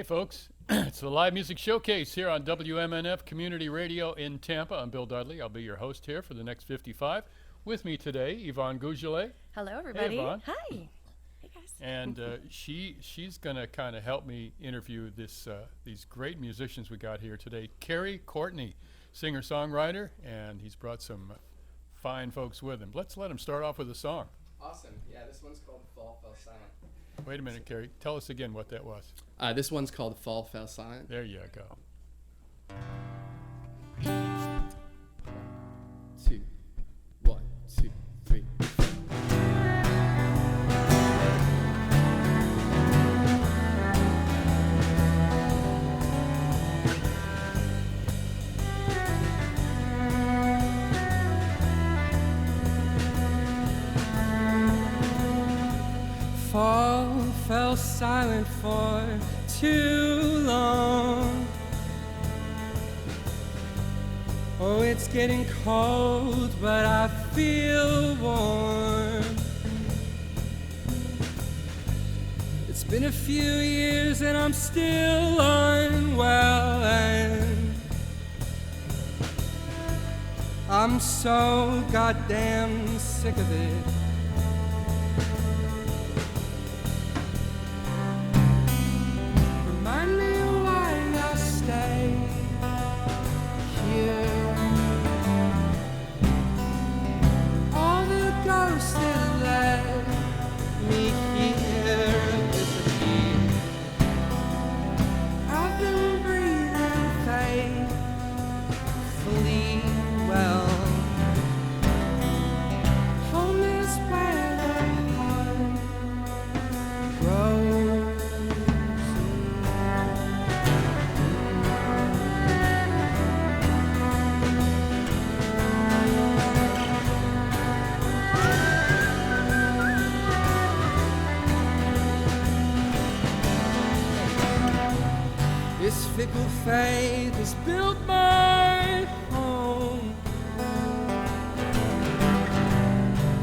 Hey folks, it's the Live Music Showcase here on WMNF Community Radio in Tampa. I'm Bill Dudley. I'll be your host here for the next 55. With me today, Yvonne Gougelet. Hello, everybody. Hey, Yvonne. Hi. Hey, guys. And she's going to kind of help me interview these great musicians we got here today. Kerry Courtney, singer-songwriter, and he's brought some fine folks with him. Let's let him start off with a song. Awesome. Yeah, this one's called Fall Fell Silent. Wait a minute, Kerry. Tell us again what that was. This one's called Fall Fell Silent. There you go. 2, 1, 2, 3. Fall fell silent for too long. Oh, it's getting cold, but I feel warm. It's been a few years and I'm still unwell, and I'm so goddamn sick of it. Remind me why I stay here. All the ghosts that led me here disappear. I've been breathing faithfully well. Home is where the heart grows. This fickle fate has built my home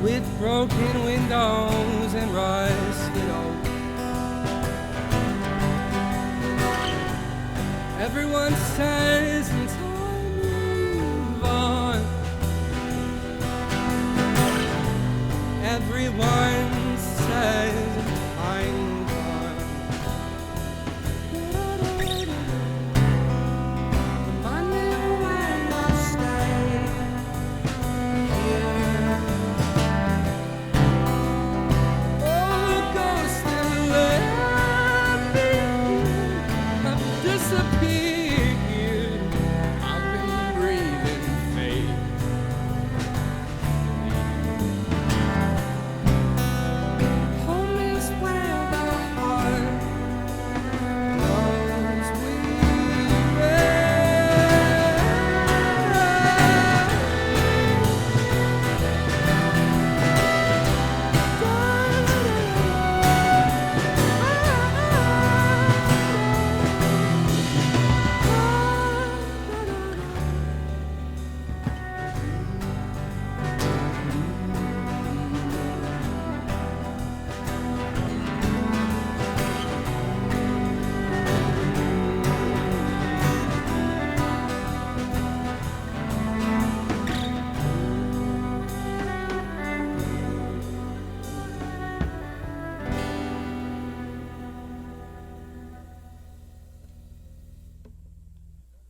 with broken windows and rusted oak. Everyone says it's time to move on. Everyone says I'm gone. Remind me when I stay here. Oh, the ghosts that left me have disappeared. I've been breathing faith. Home is where the heart knows we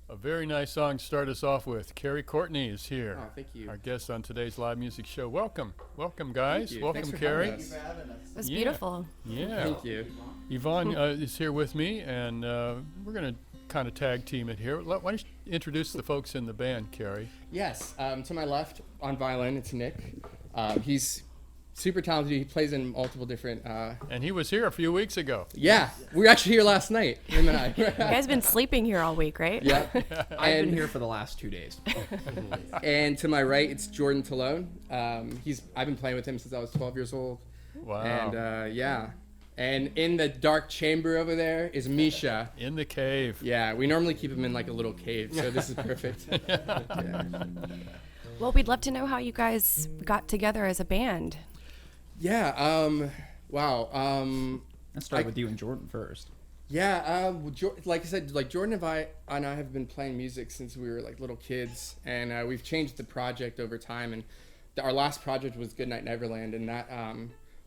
A very nice song to start us off with. Kerry Courtney is here. Oh, thank you. Our guest on today's live music show. Welcome. Welcome, guys. Thank you. Welcome, Thanks for Kerry. having us. It was Yeah. beautiful. Yeah. Thank you. Yvonne is here with me, and we're going to kind of tag team it here. Why don't you introduce the folks in the band, Kerry? Yes, to my left on violin, it's Nick. He's super talented. He plays in multiple different. And he was here a few weeks ago. Yeah, we were actually here last night, him and I. You guys been sleeping here all week, right? Yeah. I've been here for the last 2 days. And to my right, it's Jordan Tellone. I've been playing with him since I was 12 years old. Wow. And yeah. And in the dark chamber over there is Micha. In the cave. Yeah, we normally keep him in like a little cave, so this is perfect. Yeah. Well, we'd love to know how you guys got together as a band. Yeah. Wow. Let's start with you and Jordan first. Yeah, like I said, like Jordan and I have been playing music since we were like little kids, and we've changed the project over time. And our last project was Goodnight Neverland, and that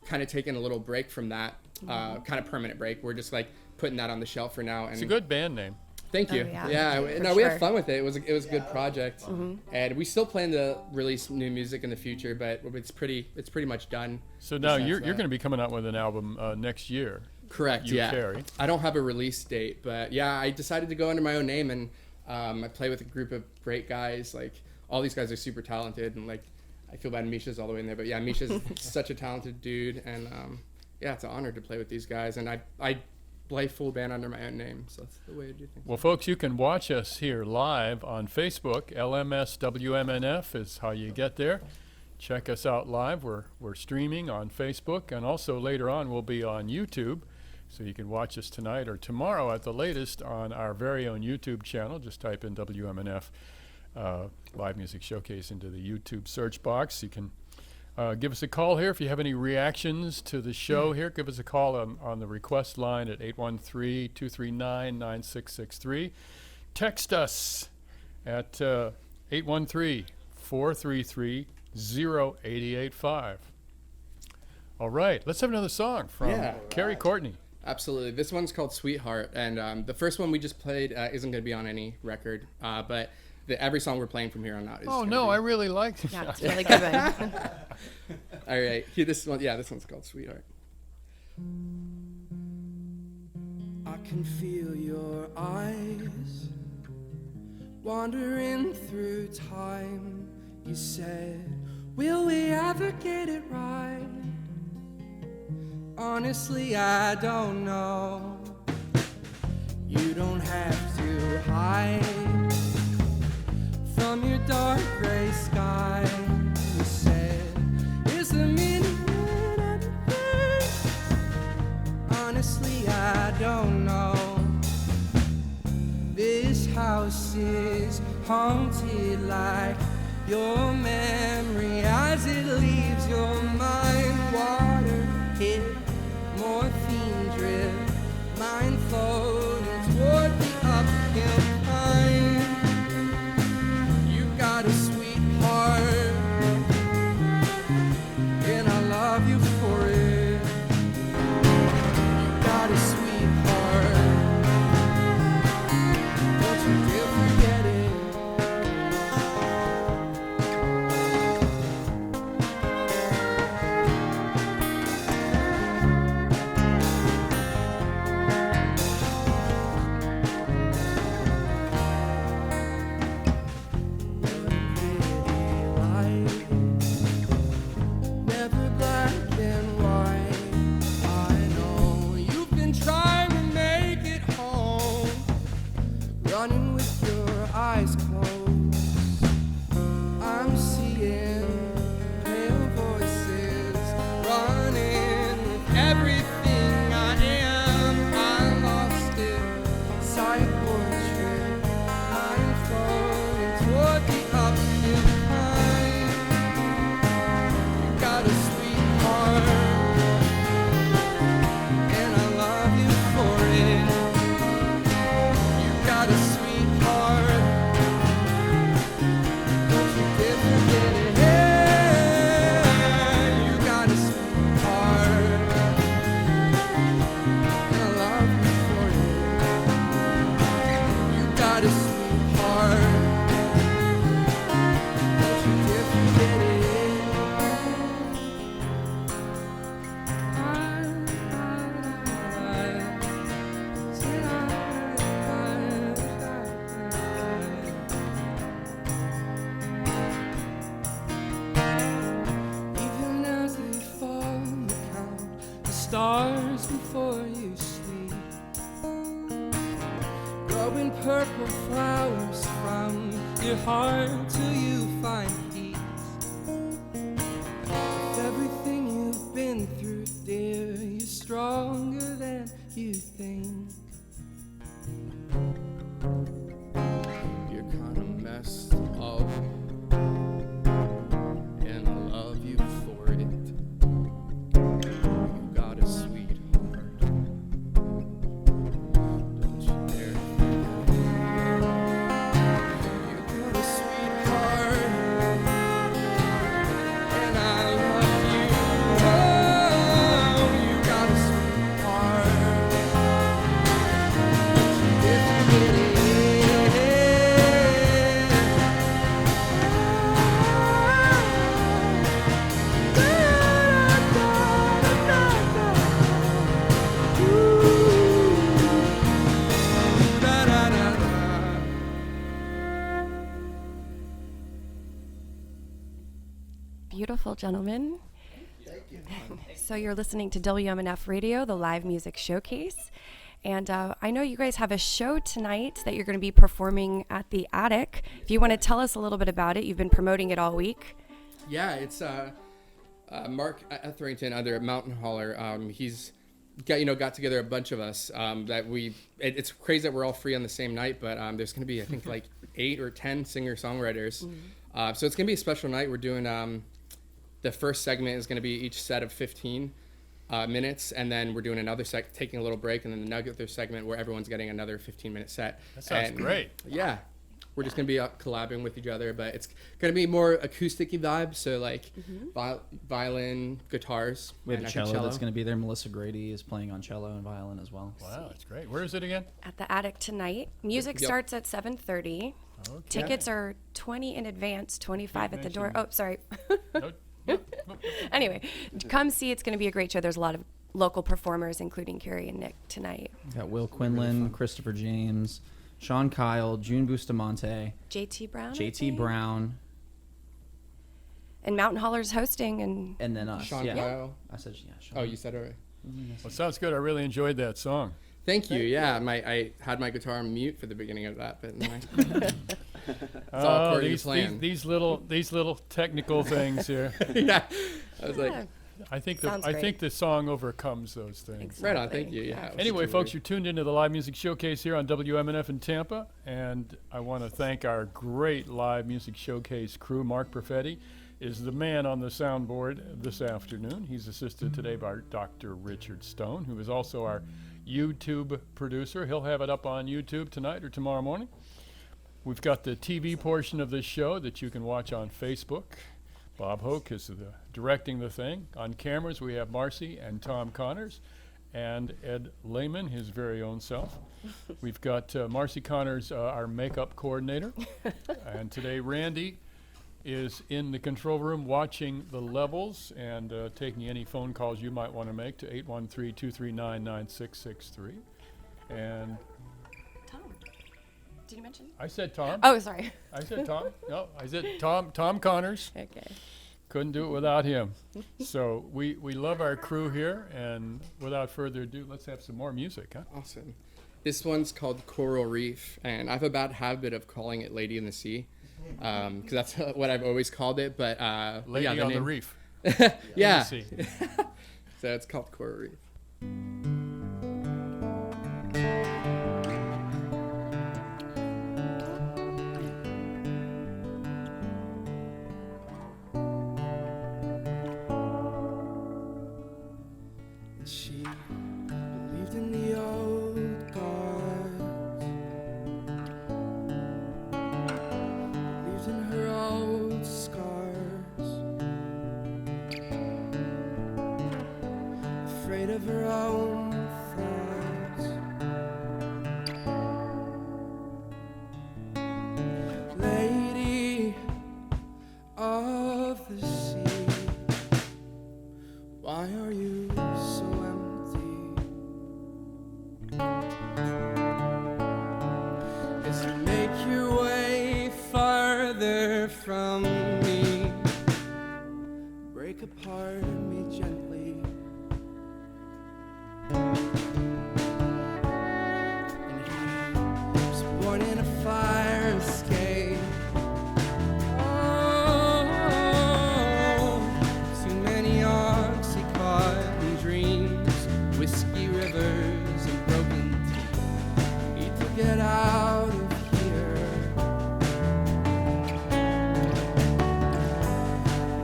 kind of taken a little break from that, kind of permanent break. We're just like putting that on the shelf for now. And It's a good band name. Thank you. Yeah, no, for we sure. had fun with it. It was a good project, and we still plan to release new music in the future, but it's pretty much done. So now Besides you're that. going to be coming out with an album next year. Correct. You, yeah. Kerry. I don't have a release date, but yeah, I decided to go under my own name, and I play with a group of great guys. Like all these guys are super talented, and like I feel bad Misha's all the way in there, but yeah, Misha's such a talented dude, and yeah, it's an honor to play with these guys, and I play full band under my own name, so that's the way to do things. Well, folks, you can watch us here live on Facebook. LMS WMNF is how you get there. Check us out live. We're streaming on Facebook, and also later on we'll be on YouTube. So you can watch us tonight or tomorrow at the latest on our very own YouTube channel. Just type in WMNF Live Music Showcase into the YouTube search box. You can give us a call here if you have any reactions to the show here. Give us a call on the request line at 813-239-9663. Text us at 813-433-0885. All right, let's have another song from Kerry Courtney. Absolutely. This one's called Sweetheart, and the first one we just played isn't going to be on any record, but every song we're playing from here on out is Oh, no, I really liked it. Yeah, it's a really good one. All right. Here, this one's called Sweetheart. I can feel your eyes wandering through time. You said, will we ever get it right? Honestly, I don't know. You don't have to hide from your dark gray sky. You said, is the meaning in everything? Honestly, I don't know. This house is haunted like your memory as it leaves your mind. Water hit, morphine drip, mind floating toward the uphill climb. You got a sweetheart, and I love you for it. You got a sweetheart, don't you dare forget it. Never black and white. I know you've been trying to make it home, running with your eyes closed. I'm seeing pale voices, running with everything I am. I lost it, sight portrait, I'm floating toward the uphill climb. You got a sweetheart, and I love you for it. You got a sweetheart, don't you dare forget it. Yeah, you got a sweetheart, and I love you for it. You got a sweetheart, don't you dare forget it. Even as they fall, you count the stars before you sleep. Growing purple flowers from your heart till you find peace. With everything you've been through, dear, you're stronger than you think. You're kinda messed up, and I love you for it. You got a sweetheart, beautiful gentlemen. So you're listening to WMNF Radio, the live music showcase. And I know you guys have a show tonight that you're going to be performing at the Attic. If you want to tell us a little bit about it, you've been promoting it all week. Yeah, it's Mark Etherington under Mountain Holler. He's got together a bunch of us that it's crazy that we're all free on the same night, but there's going to be, I think, like 8 or 10 singer-songwriters. So it's going to be a special night. We're doing, the first segment is going to be each set of 15 minutes, and then we're doing another taking a little break, and then another segment where everyone's getting another 15-minute set. That sounds great. Yeah. We're just going to be collabing with each other, but it's going to be more acoustic-y vibe, so like violin, guitars. We have a cello that's going to be there. Melissa Grady is playing on cello and violin as well. Wow, that's great. Where is it again? At the Attic tonight. Music starts at 7:30. Okay. Tickets are 20 in advance, 25 at the door. Oh, sorry. No, Anyway, come see. It's going to be a great show. There's a lot of local performers, including Kerry and Nick tonight. We've got Will Quinlan, Christopher James, Sean Kyle, June Bustamante, JT Brown. JT Brown, And Mountain Holler's hosting. And and then us. Sean yeah. Kyle. I said, yeah, Sean. Oh, you said it already. well, sounds good. I really enjoyed that song. Thank you. Yeah, I had my guitar on mute for the beginning of that, but all according to plan. These little technical things here. Yeah, I was like, I think Sounds I great. think the song overcomes those things. right on. Thank you. Yeah. it was Anyway, such a folks, weird- you're tuned into the live music showcase here on WMNF in Tampa, and I want to thank our great live music showcase crew. Mark Perfetti is the man on the soundboard this afternoon. He's assisted today by Dr. Richard Stone, who is also our YouTube producer. He'll have it up on YouTube tonight or tomorrow morning. We've got the TV portion of this show that you can watch on Facebook. Bob Hoke is directing the thing. On cameras, we have Marcy and Tom Connors and Ed Lehman, his very own self. We've got Marcy Connors, our makeup coordinator. And today, Randy is in the control room watching the levels and taking any phone calls you might want to make to 813-239-9663. And Tom. Did you mention? I said Tom. Oh, sorry. I said Tom. No, I said Tom Connors. Okay. Couldn't do it without him. So we love our crew here, and without further ado, let's have some more music, huh? Awesome. This one's called Coral Reef, and I have a bad habit of calling it Lady in the Sea, because that's what I've always called it. But Lady yeah, on the name- Reef. Yeah. See. So it's called Coral Reef. She believed in the old gods, believed in her old scars, afraid of her own thoughts. Lady of the sea, why are you so empty? As you make your way farther from me, break apart me gently. And he was born in a fire escape. Too many Oxycontin dreams, whiskey rivers and broken teeth. Need to get out of here.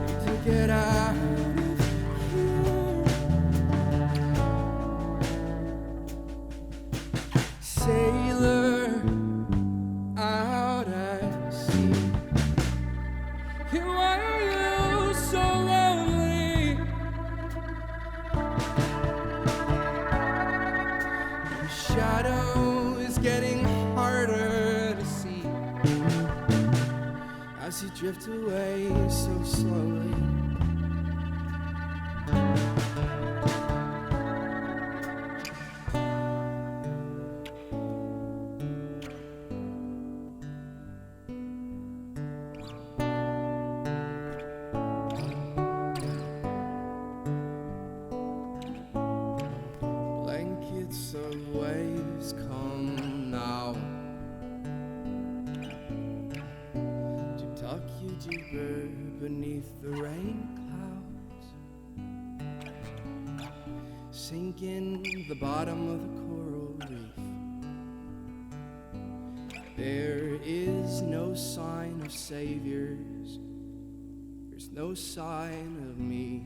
Need to get out of here. Sailor out at sea. Why are you so lonely? Your shadow is getting harder to see as you drift away so slowly. deeper beneath the rain clouds, sinking the bottom of the coral reef. There is no sign of saviors, there's no sign of me.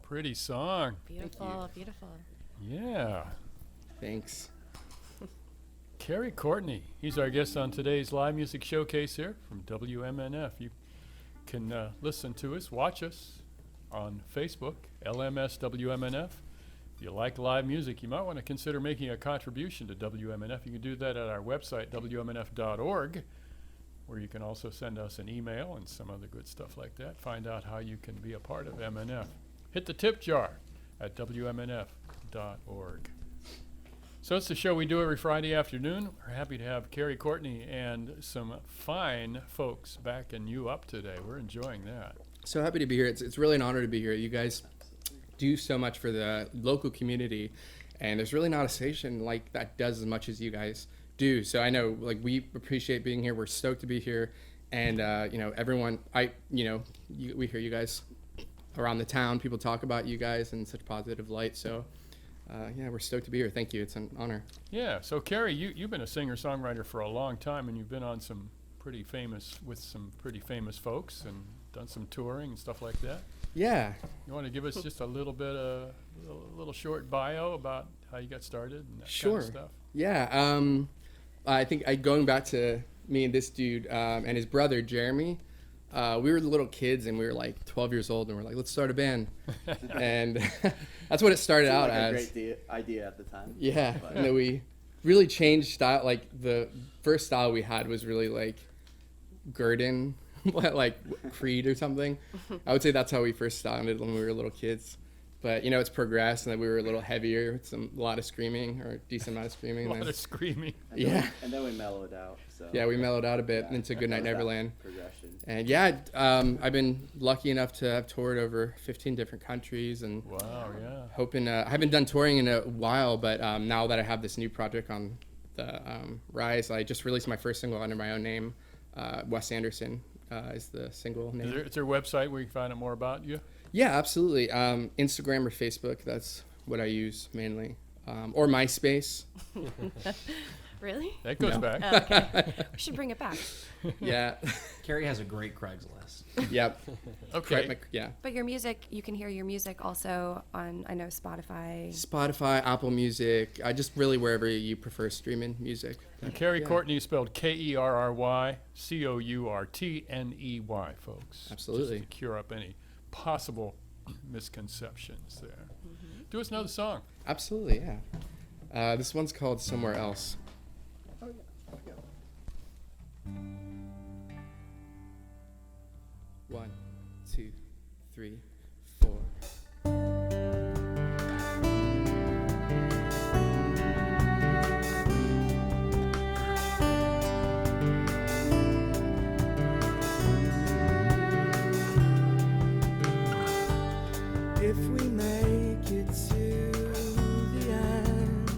Pretty song. Beautiful, beautiful. Yeah. Thanks. Kerry Courtney. He's our guest on today's live music showcase here from WMNF. You can listen to us, watch us on Facebook, LMS WMNF. If you like live music, you might want to consider making a contribution to WMNF. You can do that at our website, WMNF.org, where you can also send us an email and some other good stuff like that. Find out how you can be a part of MNF. Hit the tip jar at WMNF.org. So it's the show we do every Friday afternoon. We're happy to have Kerry Courtney and some fine folks backing you up today. We're enjoying that. So happy to be here. It's really an honor to be here. You guys do so much for the local community, and there's really not a station like that does as much as you guys do. So I know, like, we appreciate being here. We're stoked to be here, and everyone. We hear you guys around the town. People talk about you guys in such positive light. So. We're stoked to be here. Thank you. It's an honor. Yeah. So Kerry, you've been a singer-songwriter for a long time, and you've been on some pretty famous folks and done some touring and stuff like that. Yeah. You want to give us just a little bit of a little short bio about how you got started and that Sure. kind of stuff? Yeah. I think going back to me and this dude and his brother Jeremy. We were little kids, and we were like 12 years old, and we're like, let's start a band. And that's what it started out like as. A great idea at the time. Yeah, and then we really changed style. Like, the first style we had was really like Gurdon, like Creed or something. I would say that's how we first sounded when we were little kids. But, it's progressed, and then we were a little heavier, with a lot of screaming, or a decent amount of screaming. A lot of screaming. Yeah. And then we mellowed out. So. Yeah, we mellowed out a bit into Goodnight that was that Neverland. Progression. And yeah, I've been lucky enough to have toured over 15 different countries, and Wow, yeah. hoping. I haven't done touring in a while, but now that I have this new project on the rise, I just released my first single under my own name. Wes Anderson is the single name. Is there a website where you can find out more about you? Yeah, absolutely. Instagram or Facebook, that's what I use mainly. Or MySpace. Really? That goes No. back. Oh, okay. We should bring it back. Yeah. Carrie has a great Craigslist. Yep. Okay. Yeah. But your music, you can hear your music also on, I know, Spotify. Spotify, Apple Music, just really wherever you prefer streaming music. And Kerry Yeah. Courtney is spelled Kerry Courtney, folks. Absolutely. Just to cure up any possible misconceptions there. Do us another song. Absolutely, yeah. This one's called Somewhere Else. One, two, three, four. If we make it to the end,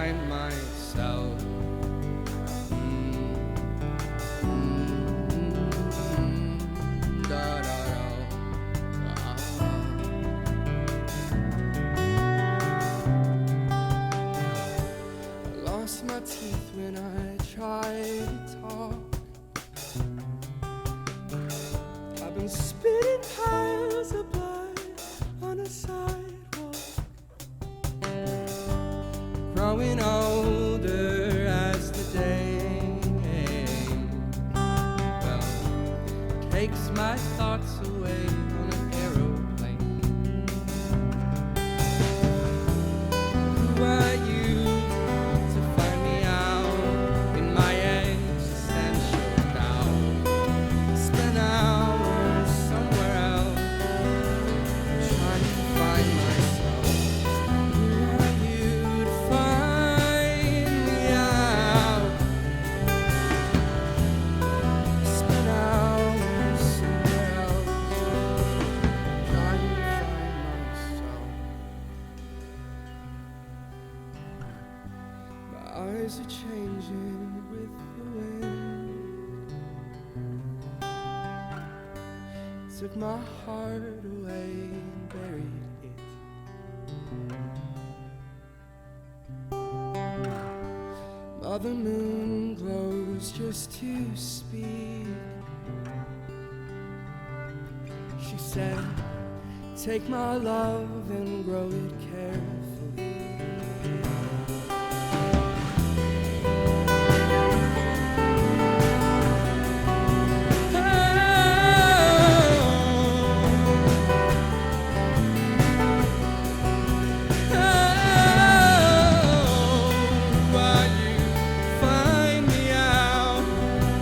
find myself. Da, da, da. I lost my teeth when I tried to talk. I've been spitting piles of blood on a sidewalk. Growing older as the day, well, takes my thoughts away on an aeroplane. Who are you to find me out in my existential doubt? Spend hours somewhere else trying to find myself. Who are you to find me out? Spend hours somewhere else trying to find myself. My eyes are changing with the wind. Took my heart away and buried it. Mother Moon glows just to speak. She said, take my love and grow it carefully. Why you find me out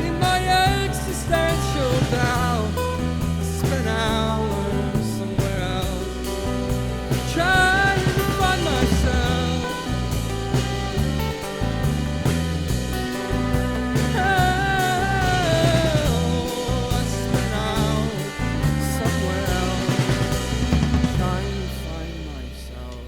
in my existential doubt? Spend hours somewhere else trying to find myself. I spend hours somewhere else trying to find myself.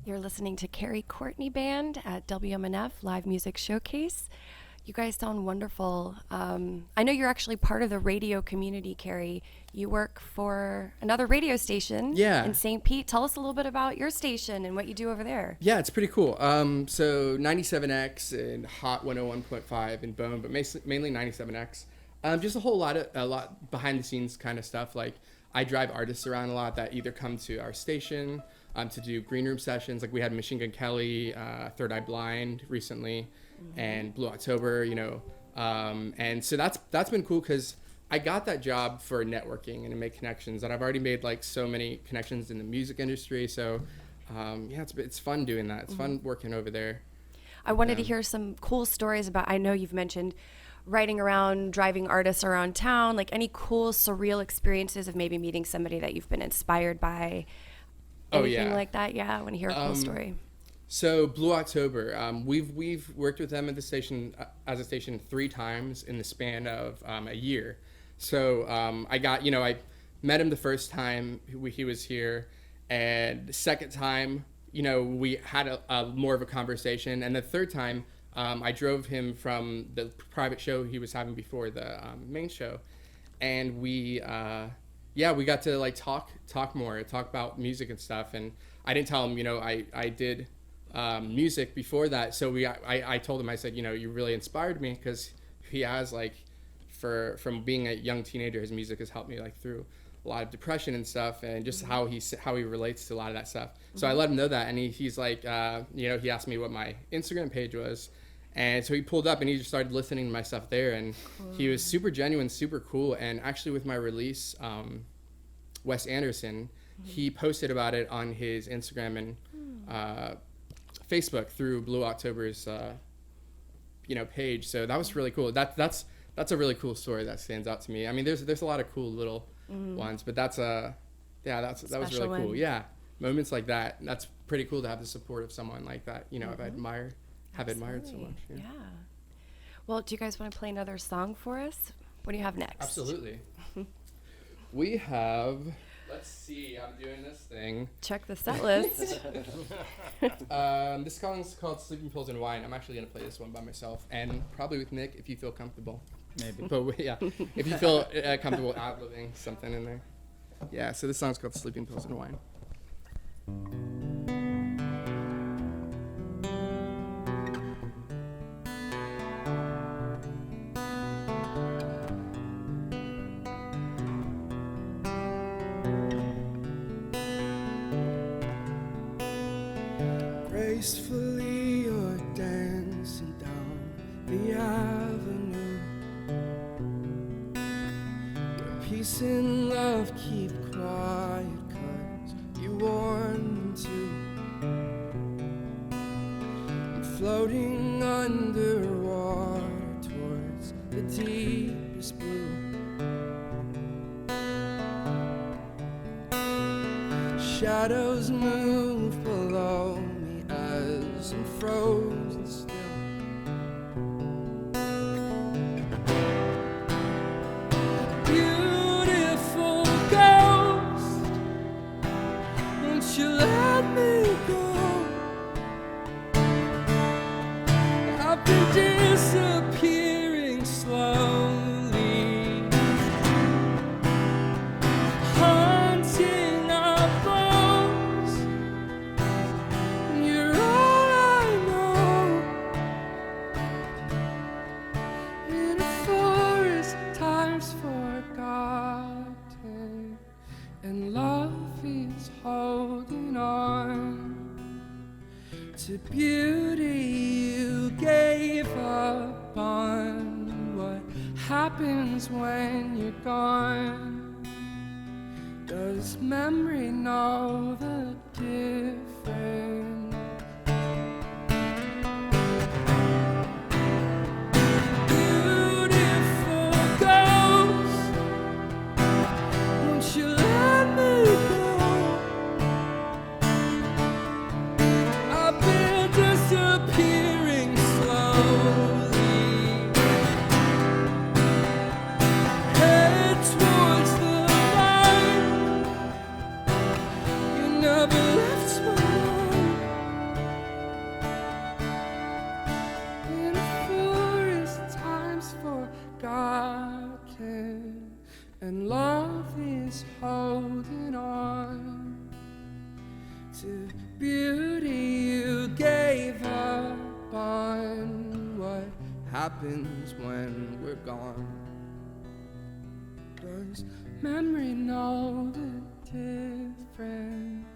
You're listening to Kerry Courtney Band at WMNF Live Music Showcase. You guys sound wonderful. I know you're actually part of the radio community, Kerry. You work for another radio station Yeah. in St. Pete. Tell us a little bit about your station and what you do over there. Yeah, it's pretty cool. So 97X and Hot 101.5 in Bone, but mainly 97X. Just a lot behind the scenes kind of stuff. Like I drive artists around a lot that either come to our station to do green room sessions. Like we had Machine Gun Kelly, Third Eye Blind recently, and Blue October. And so that's been cool because I got that job for networking and to make connections, and I've already made like so many connections in the music industry. So yeah, it's fun doing that. It's fun working over there. I wanted to hear some cool stories about, I know you've mentioned riding around, driving artists around town, like any cool, surreal experiences of maybe meeting somebody that you've been inspired by. Oh, Anything yeah. like that? Yeah, I want to hear a cool story. So Blue October, we've worked with them at the station as a station 3 times in the span of a year. So I met him the first time he was here, and the second time, we had a more of a conversation, and the third time, I drove him from the private show he was having before the main show, and we got to like talk more, talk about music and stuff. And I didn't tell him, I did music before that. So I told him, I said, you really inspired me, because he has like, from being a young teenager, his music has helped me like through a lot of depression and stuff, and just how he relates to a lot of that stuff. So I let him know that, and he's like, he asked me what my Instagram page was. And so he pulled up and he just started listening to my stuff there, and he was super genuine, super cool. And actually with my release, Wes Anderson, he posted about it on his Instagram and Facebook through Blue October's page. So that was really cool. That's a really cool story that stands out to me. I mean, there's a lot of cool little ones, but that was really cool. One. Yeah. moments like that, that's pretty cool to have the support of someone like that, you know, I've admired so Absolutely. much. Yeah. Well, do you guys want to play another song for us? What do you have next? Absolutely. We have, let's see, I'm doing this thing. Check the set list. This song's called Sleeping Pills and Wine. I'm actually going to play this one by myself, and probably with Nick if you feel comfortable. Maybe. But yeah, if you feel comfortable outliving something in there. Yeah, so this song's called Sleeping Pills and Wine. Gracefully you're dancing down the avenue where peace and love keep quiet, 'cause you warn them to. I'm floating underwater towards the deepest blue. Shadows move below me as I'm frozen still. Beautiful ghost, won't you let me go? I've been disappearing slowly, haunting our bones. You're all I know. In a forest, time's forgotten, and love is holding on to beauty you gave up on. What happens when you're gone? Does memory know the difference? Beautiful ghost, won't you let me go? I've been disappearing slowly, head towards the light. You never left my life. In a forest, time's forgotten, and love is holding on to beauty you gave up on. What happens when we're gone? Does memory know the difference?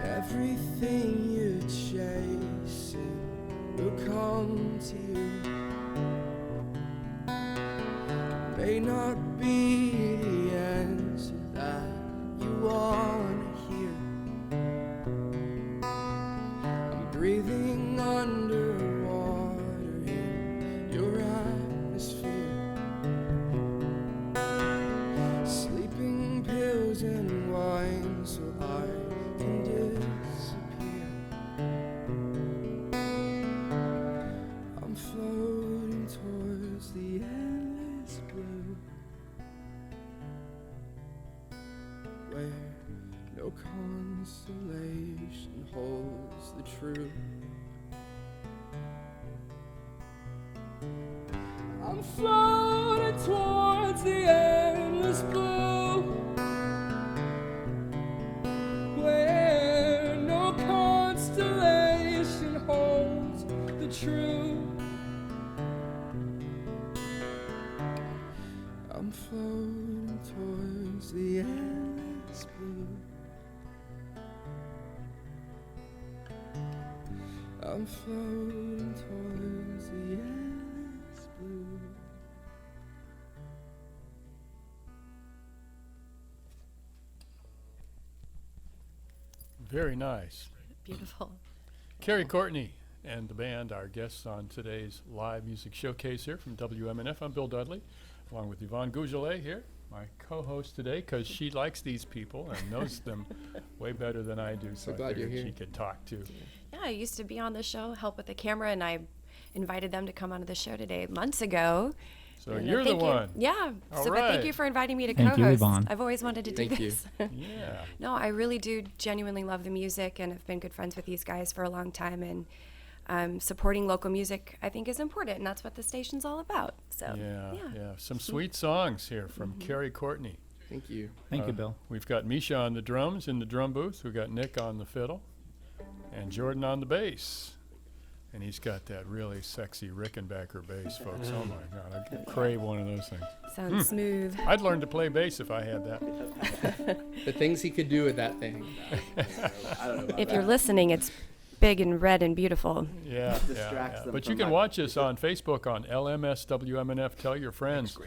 Everything you're chasing will come to you. May not be the answer that you want to hear. I'm breathing underwater in your atmosphere. Sleeping pills and wine so I can disappear. I'm floating towards the endless blue, where no constellation holds the truth. I'm floating towards the endless blue, where no constellation holds the truth. I'm floating towards the endless blue. I'm floating towards the endless blue. Very nice. Beautiful. Kerry Courtney and the band are guests on today's live music showcase here from WMNF. I'm Bill Dudley, along with Yvonne Gougelet here, my co-host today, because she likes these people and knows them way better than I do, so I glad you're figured here. she could talk too. Yeah, I used to be on the show, help with the camera, and I invited them to come onto the show today months ago. So And, you're the thank you. one. Yeah. All But thank right. you for inviting me to Thank you, co-host. Yvonne. I've always wanted to do Thank you. this. Yeah. No, I really do genuinely love the music, and have been good friends with these guys for a long time. And supporting local music, I think, is important, and that's what the station's all about. So Yeah. Some sweet songs here from Kerry Courtney. Thank you. Thank you, Bill. We've got Micha on the drums in the drum booth. We've got Nick on the fiddle, and Jordan on the bass. And he's got that really sexy Rickenbacker bass, folks. Oh my God, I could crave one of those things. sounds smooth. I'd learn to play bass if I had that. The things he could do with that thing. I don't know about If that. you're listening, it's big and red and beautiful. Yeah, Distracts them But you from can my watch us on Facebook on LMSWMNF. Tell your friends.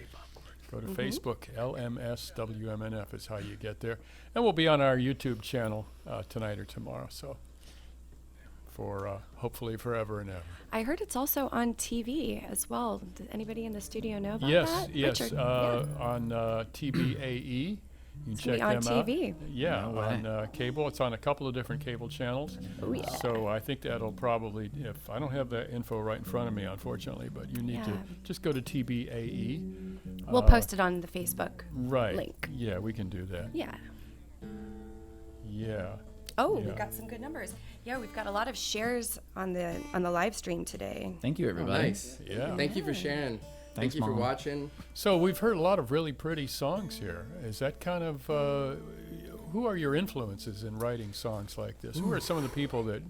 Go to Facebook, LMSWMNF is how you get there. And we'll be on our YouTube channel tonight or tomorrow. So for hopefully forever and ever. I heard it's also on TV as well. Does anybody in the studio know about Yes, that? yes, Richard? on TBAE. You can It's gonna check be on them out. TV. Yeah, No way. on cable. It's on a couple of different cable channels. Oh, yeah. So I think that'll probably, if I don't have that info right in front of me, unfortunately, but you need to Yeah. just go to TBAE. We'll post it on the Facebook Right. link. Yeah, we can do that. Yeah. Yeah. Oh, Yeah. we've got some good numbers. Yeah, we've got a lot of shares on the live stream today. Thank you, Oh, everybody. nice. Yeah. Thank you for sharing. Thanks, Thank you for Mom. watching. So we've heard a lot of really pretty songs here. Is that kind of who are your influences in writing songs like this? Who are some of the people that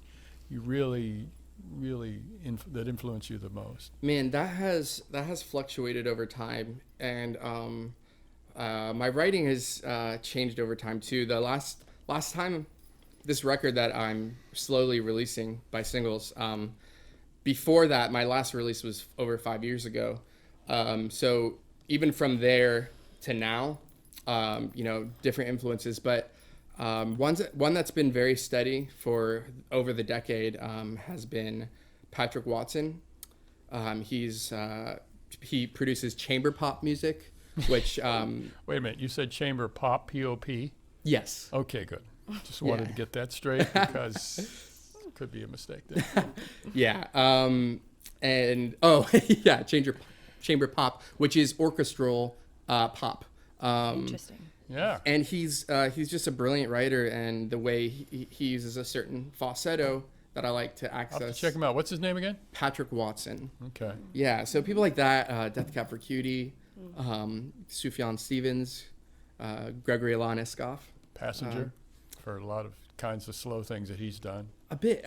you really that influence you the most? Man, that has fluctuated over time, and my writing has changed over time too. The last time, this record that I'm slowly releasing by singles. Before that, my last release was over 5 years ago. So even from there to now, different influences, but one that's been very steady for over the decade has been Patrick Watson. He produces chamber pop music, which Wait a minute, you said chamber pop, P-O-P? yes, Okay, good. Just wanted Yeah. to get that straight because could be a mistake there. yeah, and yeah, chamber pop, which is orchestral pop. Interesting. Yeah. And he's just a brilliant writer, and the way he uses a certain falsetto that I like to I'll have to access. check him out. What's his name again? Patrick Watson. Okay. Yeah, so people like that, Death Cab for Cutie, Sufjan Stevens, Gregory Alaniskoff. Passenger for a lot of kinds of slow things that he's done. A bit.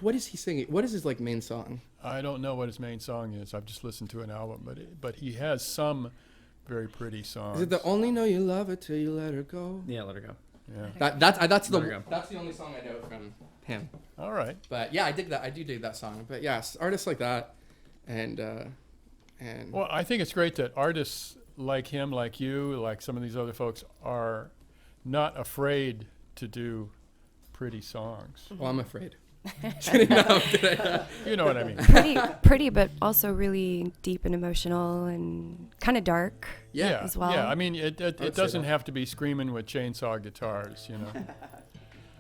What is he singing? What is his main song? I don't know what his main song is. I've just listened to an album, but he has some very pretty songs. Is it the Only Know You Love Her Till You Let Her Go? Yeah, let her go. Yeah. That's There we go. the only song I know from him. All right. But yeah, I dig that. I do dig that song. But yes, artists like that, and Well, I think it's great that artists like him, like you, like some of these other folks are not afraid to do pretty songs. well, I'm afraid. Kidding, no, I'm kidding. You know what I mean? Pretty, but also really deep and emotional and kind of dark. Yeah. as well. Yeah, I mean, it say doesn't that. have to be screaming with chainsaw guitars, you know.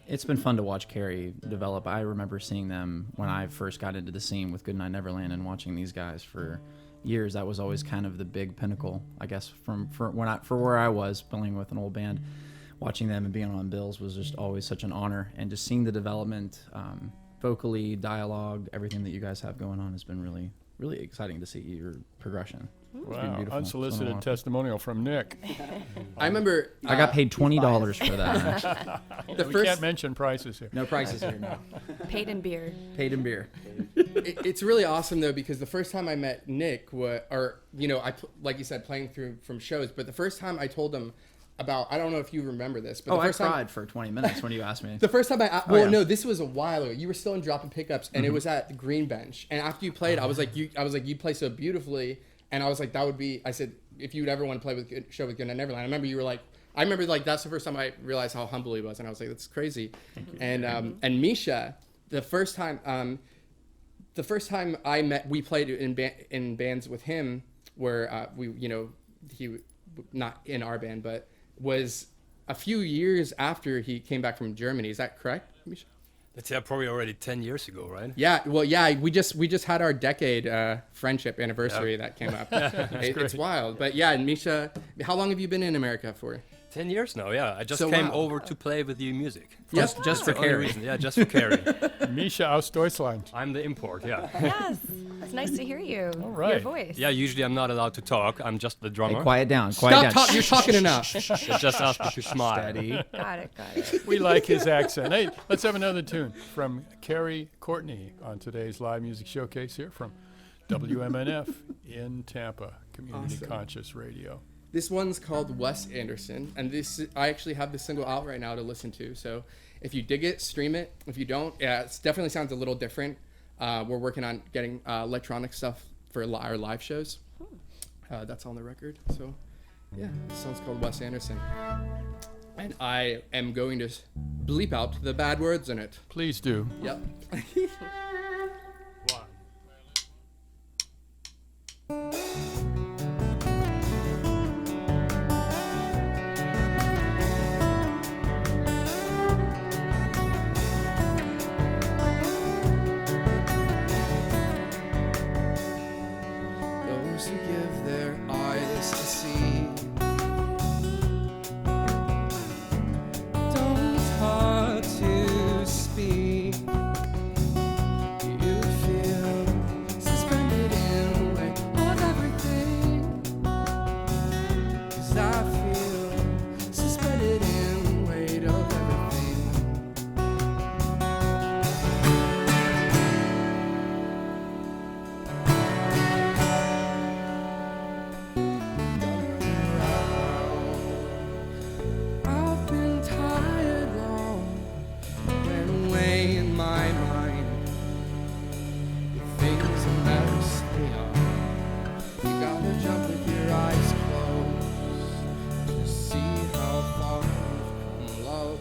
It's been fun to watch Kerry develop. I remember seeing them when I first got into the scene with Goodnight Neverland and watching these guys for years. That was always kind of the big pinnacle, I guess, for where I was playing with an old band. Watching them and being on bills was just always such an honor, and just seeing the development, vocally, dialogue, everything that you guys have going on has been really, really exciting to see your progression. It's been Wow, beautiful. It's been a unsolicited lot of fun. testimonial from Nick. I remember. I got paid $20 for that. The We first. can't mention prices here. No prices here, no. Paid in beer. Paid in beer. It's really awesome though, because the first time I met Nick, like you said, playing through from shows, but the first time I told him about, I don't know if you remember this, but Oh, the I first time. cried for 20 minutes when you asked me. The first time yeah. no, this was a while ago. You were still in dropping pickups, and it was at the Green Bench. And after you played, I was like, you play so beautifully, and I was like, that would be. I said, if you would ever want to play with Show with Goodnight Neverland. I remember you were like, I remember like that's the first time I realized how humble he was, and I was like, that's crazy. And Micha, the first time we played in bands with him, where he not in our band, but was a few years after he came back from Germany. Is that correct, Micha? That's probably already 10 years ago, right? Yeah, well, yeah, we just had our decade friendship anniversary that came up. It's wild, but yeah, Micha, how long have you been in America for? 10 years now, yeah. I just So, came wow. over to play with you music. Just for That's the only Kerry. reason. Yeah, just for Kerry. Micha aus Deutschland. I'm the import, yeah. Yes, it's nice to hear you. Your right. voice. Yeah, usually I'm not allowed to talk. I'm just the drummer. Hey, quiet down. You're talking enough. They just ask me to smile. Steady. Got it. We like his accent. Hey, let's have another tune from Kerry Courtney on today's live music showcase here from WMNF in Tampa, Community Awesome. Conscious Radio. This one's called Wes Anderson, and I actually have the single out right now to listen to. So if you dig it, stream it. If you don't, yeah, it definitely sounds a little different. We're working on getting electronic stuff for our live shows. That's on the record. So yeah, this song's called Wes Anderson. And I am going to bleep out the bad words in it. Please do. Yep. Those who give their eyes to see don't hard to speak. You feel suspended in way of everything. 'Cause I feel suspended in weight of everything. I've been tired long, ran away in my mind. The things that mess me up. You gotta jump with your eyes closed to see how far I've come, love.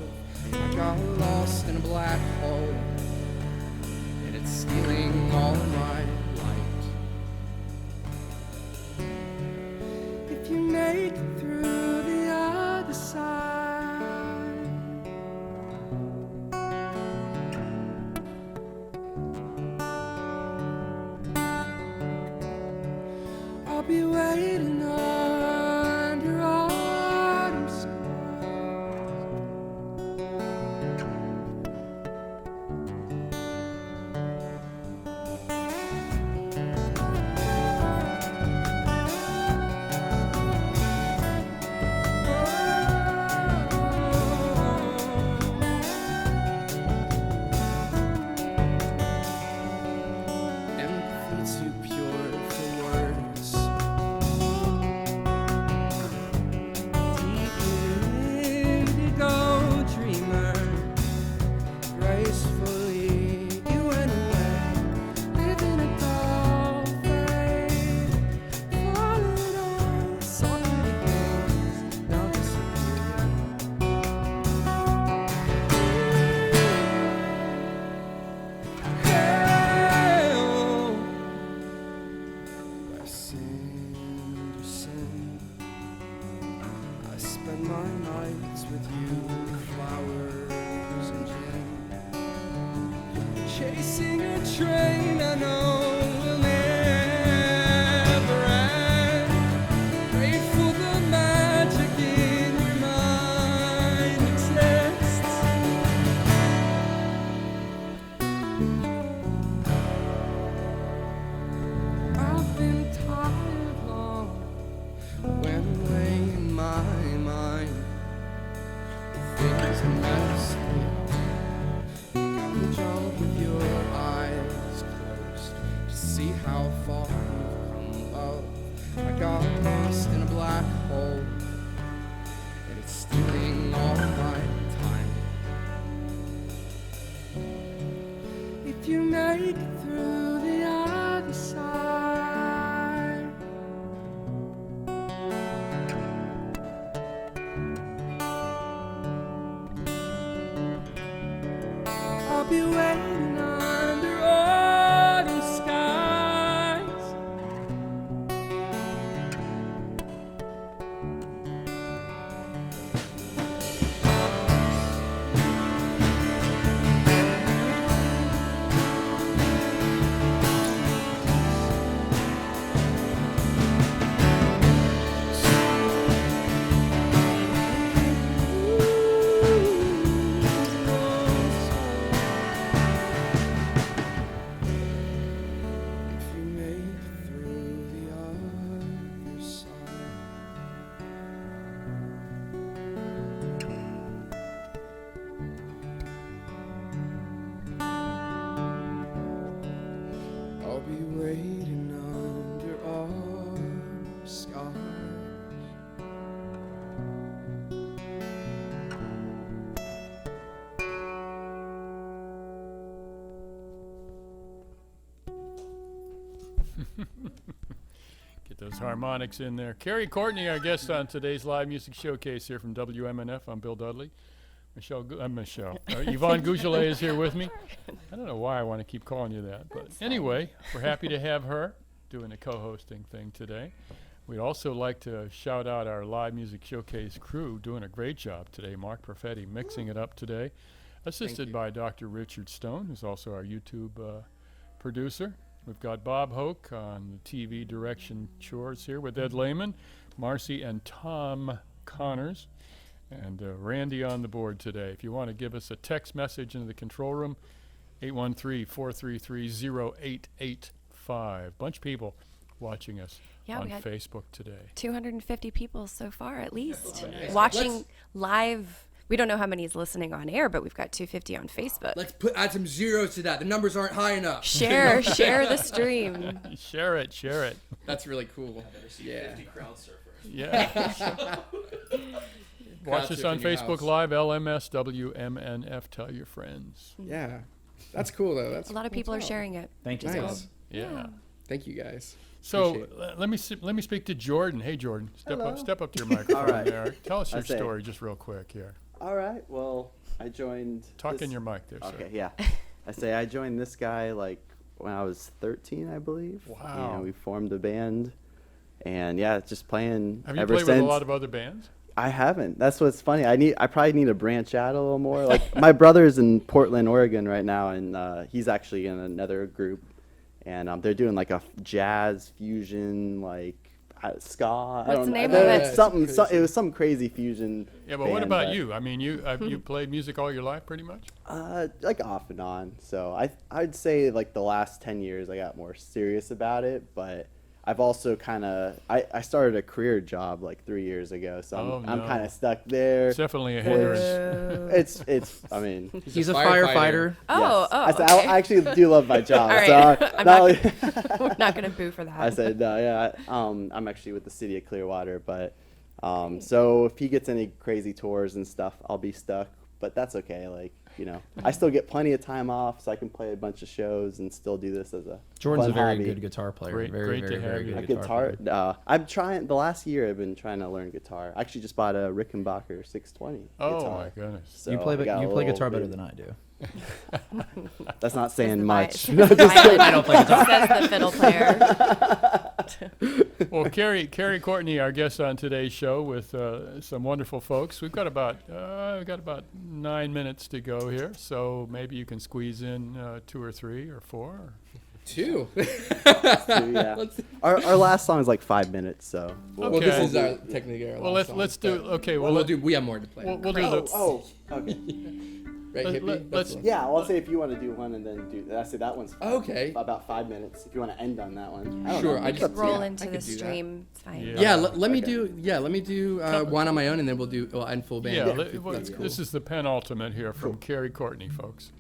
I got lost in a black hole, and it's stealing all my light. If you make it through the other side, I'll be waiting under autumn skies. Empathy too pure for words. Deep indigo dreamer, gracefully you went away, living a dull fate, falling on so many things, now disappear. Wes Anderson, I spend my nights with you, flowers and gin, chasing a train I know will never end. Grateful the magic in your mind exists. I've been tired long, went away in my mind. The things that messed me up. You gotta jump with your eyes closed to see how far you've come, love. I got lost in a black hole, and it's stealing all my time. If you make it through the other side, I'll be waiting under autumn skies. If you make it through the other side, I'll be waiting under autumn skies. Get those harmonics in there. Kerry Courtney, our guest on today's live music showcase here from WMNF. I'm Bill Dudley. Yvonne Gougelet is here with me. I don't know why I want to keep calling you that, but anyway, we're happy to have her doing the co-hosting thing today. We'd also like to shout out our live music showcase crew doing a great job today. Mark Perfetti mixing it up today, assisted by Dr. Richard Stone, who's also our YouTube producer. We've got Bob Hoke on the TV direction chores here with Ed Lehman, Marcy and Tom Connors, and Randy on the board today. If you want to give us a text message into the control room, 813-433-0885. Bunch of people watching us Yeah, on we had Facebook today. 250 people so far, at least, nice. watching live. We don't know how many is listening on air, but we've got 250 on Facebook. Let's add some zeros to that. The numbers aren't high enough. Share the stream. Share it. That's really cool. Yeah. Yeah. Watch us on Crowd surfing your Facebook house. Live, LMS, WMNF. Tell your friends. Yeah. That's cool though. That's A lot of people are sharing it. Thank you. Nice. Yeah. Thank you guys. So Appreciate let me speak to Jordan. Hey, Jordan, step up to your microphone All right. there. Tell us your I say. story just real quick here. All right. Well, I joined. Talk this- in your mic there, sir. Okay. Yeah. I joined this guy like when I was 13, I believe. Wow. And we formed a band, and yeah, just playing Have you ever played since. with a lot of other bands? I haven't. That's what's funny. I probably need to branch out a little more. Like my brother's in Portland, Oregon right now, and he's actually in another group, and they're doing like a jazz fusion, like ska. What's the name of of it? it? Something. It was some crazy fusion. Yeah, but what band, about you? I mean, you you played music all your life, pretty much. Like off and on. So I'd say like the last 10 years I got more serious about it, but I've also kind of I started a career job like 3 years ago, so I'm no. kind of stuck there. It's definitely a hindrance. It's I mean. He's a firefighter. Oh, I said, okay. I actually do love my job. All right. So I'm not not only- We're not going to boo for that. I said, no, yeah. I'm actually with the city of Clearwater, but so if he gets any crazy tours and stuff, I'll be stuck. But that's okay. Like, you know, I still get plenty of time off, so I can play a bunch of shows and still do this as a Jordan's fun a very hobby. good guitar player. Great- very, great to very, have very you. good A guitar. guitar. I'm trying. The last year, I've been trying to learn guitar. I actually just bought a Rickenbacker 620 Oh guitar. my goodness. So You play, I got a you play little guitar better bit- than I do. That's not saying the much. vi- violin. I don't play guitar. Says the fiddle player. Well, Kerry Courtney, our guest on today's show, with some wonderful folks. We've got about 9 minutes to go here, so maybe you can squeeze in 2 or 3 or 4. 2. Yeah. Our last song is like 5 minutes, so. Well, Okay. this is our technically our Well, last let's song, do. but- Okay, Well, well, we have more to play. we'll do the. Okay. Right, let- hippie? let- That's let's- the- Yeah, I'll say if you want to do one and then do. I say that one's Okay. about 5 minutes. If you want to end on that one, I don't Sure, know. I It's just up to you. Roll I into could the do that. stream. It's fine. Yeah. Yeah, let me Okay. do one on my own, and then we'll end full band. Yeah, That's cool. this is the penultimate here from Kerry Courtney, folks.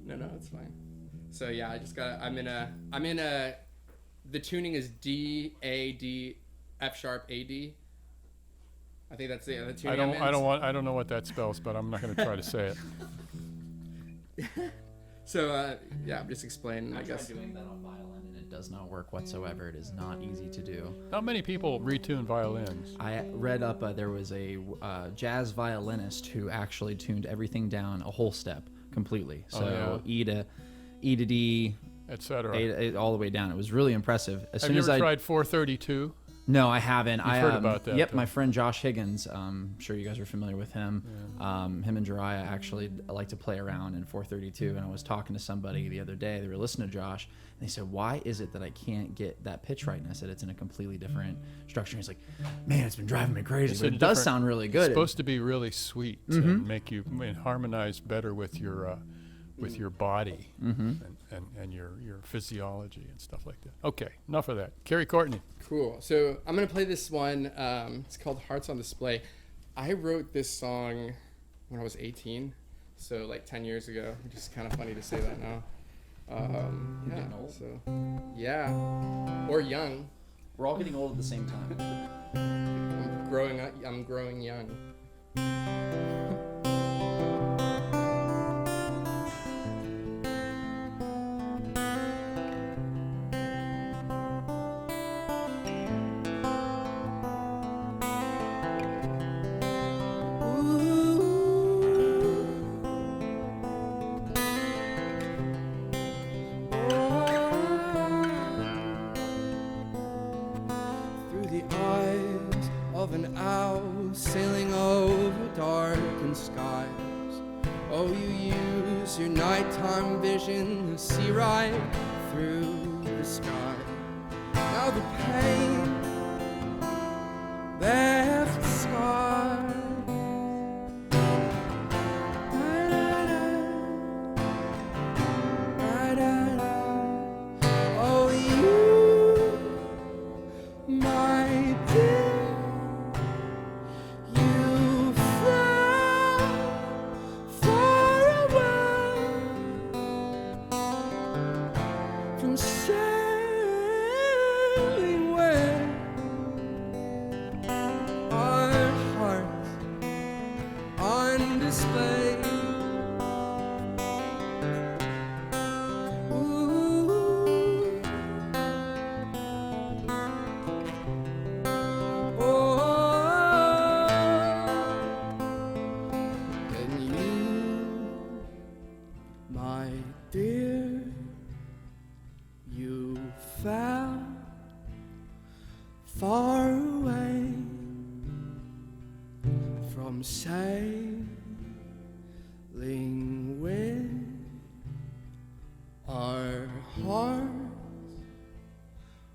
No, it's fine. So yeah, I just got. I'm in a. The tuning is D A D F sharp A D. I think that's the tuning. I don't know what that spells, but I'm not going to try to say it. So yeah, I'm just explaining. I guess. doing that on violin, and It does not work whatsoever. It is not easy to do. Not many people retune violins. I read up there was a jazz violinist who actually tuned everything down a whole step completely. So E to D, Etc. all the way down. It was really impressive. As Have soon you as ever I tried 432? No, I haven't. I heard about that, Yep, though. my friend Josh Higgins. I'm sure you guys are familiar with him. Him and Jariah actually like to play around in 432. And I was talking to somebody the other day. They were listening to Josh, and they said, "Why is it that I can't get that pitch right?" And I said, "It's in a completely different structure." He's like, "Man, it's been driving me crazy, It's but in it does different- sound really It's good." supposed to be really sweet and make you harmonize better with your body and your physiology and stuff like that. Okay, enough of that. Kerry Courtney. Cool. So I'm gonna play this one. It's called "Hearts on Display." I wrote this song when I was 18, so like 10 years ago. Which is kind of funny to say that now. Yeah. getting old. So, yeah, or young. We're all getting old at the same time. I'm growing up. I'm growing young. Through the eyes of an owl sailing over darkened skies. Oh, you use your nighttime vision to see right through the sky. Now the pain left scars. Oh, you, my dear, you fly far away from sailing where our hearts on display. Ooh. And you, my dear, you fell far away from sailing with our hearts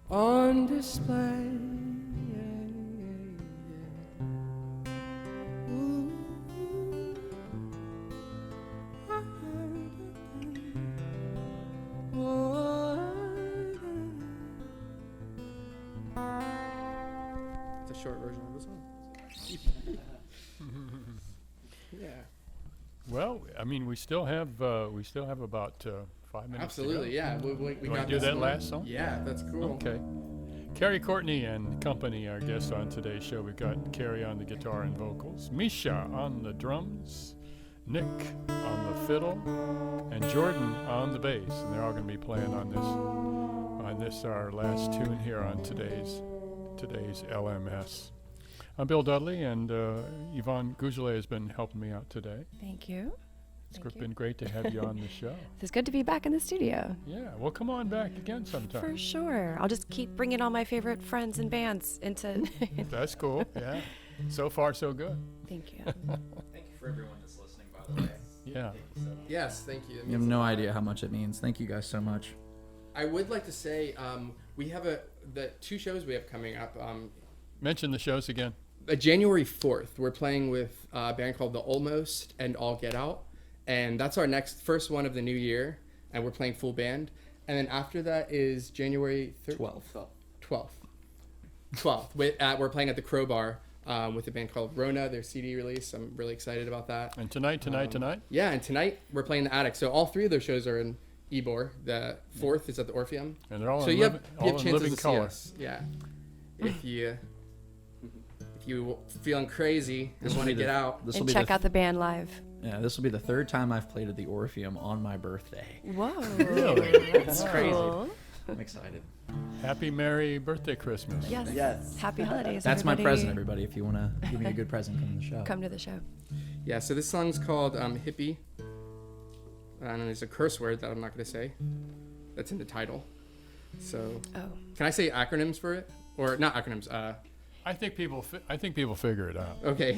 on display. Ooh. It's a short version of the song. Yeah, Well, I mean, we still have about 5 minutes. absolutely. To go. Yeah, we You got want to do this that one. last song? Yeah, that's cool. Okay. Kerry Courtney and company, our guests on today's show. We've got Kerry on the guitar and vocals, Micha on the drums, Nick on the fiddle, and Jordan on the bass. And they're all going to be playing on this our last tune here on today's LMS. I'm Bill Dudley, and Yvonne Gougelet has been helping me out today. Thank you. It's Thank you. been great to have you on the show. It's good to be back in the studio. Yeah, well, come on back again sometime. For sure. I'll just keep bringing all my favorite friends and bands into. That's cool. Yeah. So far, so good. Thank you. Thank you for everyone that's listening, by the way. Yeah. Yes, thank you. It You have means a no lot. idea how much it means. Thank you guys so much. I would like to say we have the 2 shows we have coming up. Mention the shows again. January 4th, we're playing with a band called The Almost and All Get Out. And that's our first one of the new year. And we're playing full band. And then after that is January 12th. 12th. We're playing at the Crowbar with a band called Rona, their CD release. I'm really excited about that. And tonight. Yeah, and tonight we're playing the Attic. So all 3 of those shows are in Ybor. The 4th is at the Orpheum. And they're all So in, you have all in chances living to see color. us. Yeah. If you feeling crazy and want to get out. This will And be check the out the band live. Yeah, this will be the 3rd time I've played at the Orpheum on my birthday. Whoa. Really? That's crazy. cool. I'm excited. Happy Merry Birthday Christmas. Yes. Yes. Happy holidays. That's my everybody. present, everybody. If you want to give me a good present, come to the show. Come to the show. Yeah, so this song's called Hippie. And there's a curse word that I'm not going to say. That's in the title. So, Oh. can I say acronyms for it? Or not acronyms, I think people figure it out. okay.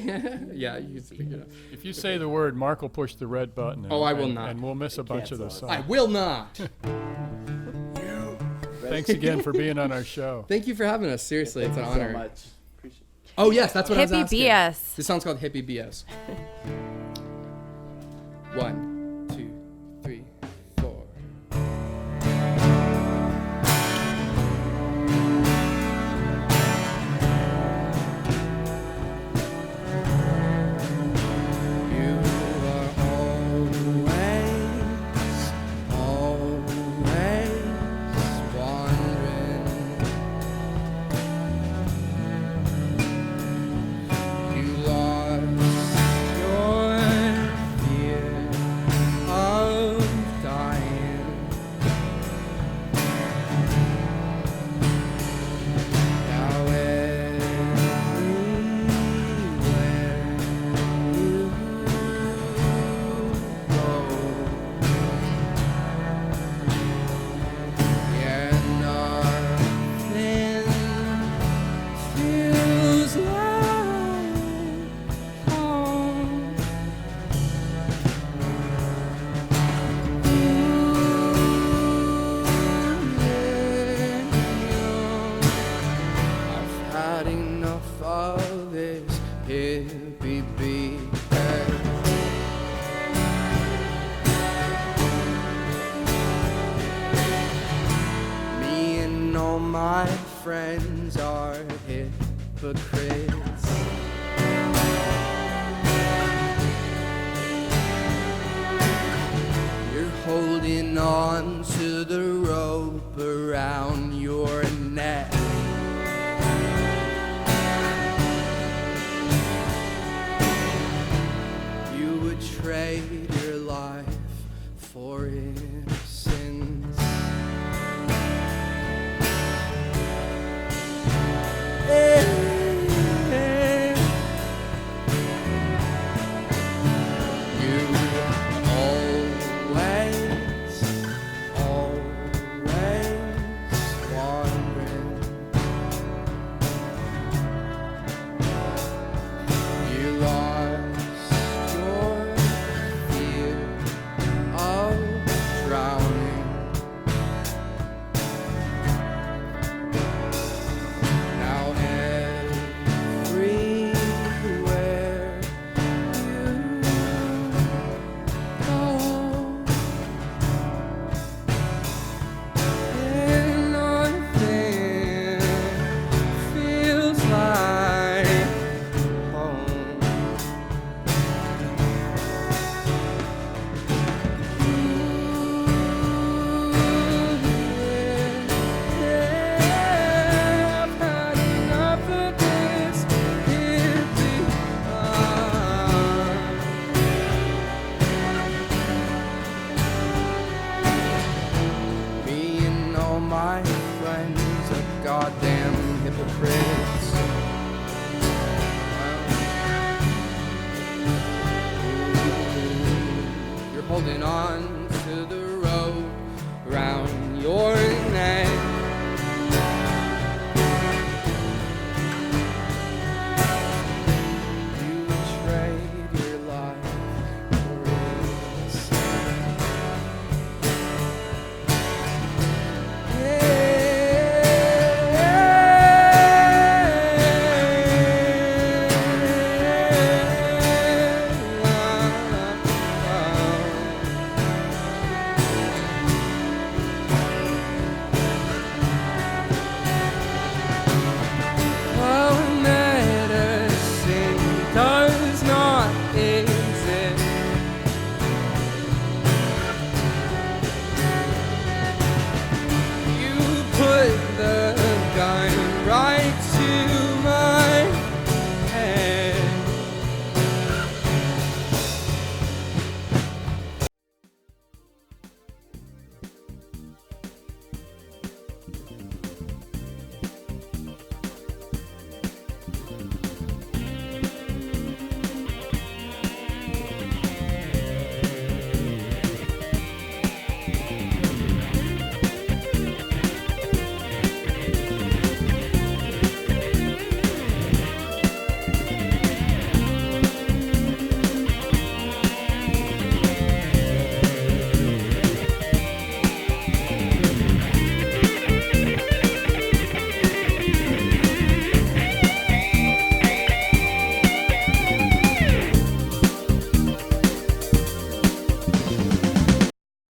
Yeah, you can figure it out. If you say the word, Mark will push the red button. And, Oh, I will and- not. And we'll miss a bunch of Cancel the it. I songs. will not. Thanks again for being on our show. Thank you for having us. Seriously, it's an Thank you honor. so much. Appreciate Oh, yes, that's what I was Hippie asking. BS. This song's called Hippie BS. 1, 2, 3, 4. You are always wandering. You lost your fear of dying. Now everywhere you go, yeah, nothing feels like home. I've had enough of this hippie BS. Me and all my friends are hypocrites. You're holding on to the rope around your neck. You would trade your life for innocence. You always wandering. You lost your fear of drowning. Now everywhere you go, and nothing feels like home. I've had enough of this hippie Me and all my friends are goddamn hypocrites. You're holding on to the rope around your